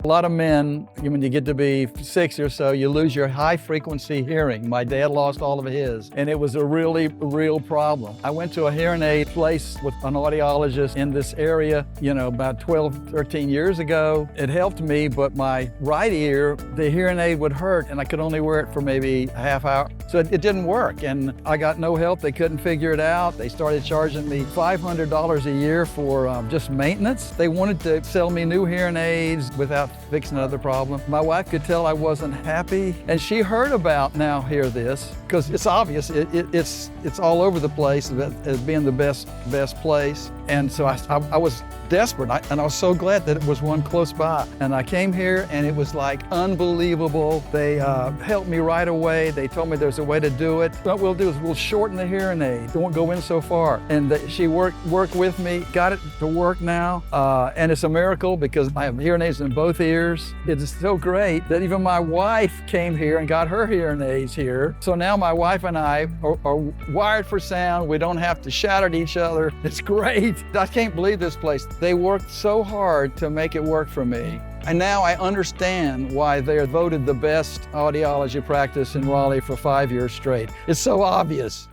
A lot of men, when you get to be 60 or so, you lose your high frequency hearing. My dad lost all of his, and it was a real problem. I went to a hearing aid place with an audiologist in this area, about 12, 13 years ago. It helped me, but my right ear, the hearing aid would hurt, and I could only wear it for maybe a half hour. So it didn't work, and I got no help. They couldn't figure it out. They started charging me $500 a year for just maintenance. They wanted to sell me new hearing aids without fixing another problem. My wife could tell I wasn't happy, and she heard about Now Hear This, because it's obvious, it's all over the place as being the best place. And so I was desperate, and I was so glad that it was one close by. And I came here, and it was like unbelievable. They helped me right away. They told me there's a way to do it. What we'll do is we'll shorten the hearing aid. It won't go in so far. And she worked with me, got it to work now. And it's a miracle because I have hearing aids in both ears. It's so great that even my wife came here and got her hearing aids here. So now my wife and I are wired for sound. We don't have to shout at each other. It's great. I can't believe this place. They worked so hard to make it work for me. And now I understand why they're voted the best audiology practice in Raleigh for 5 years straight. It's so obvious.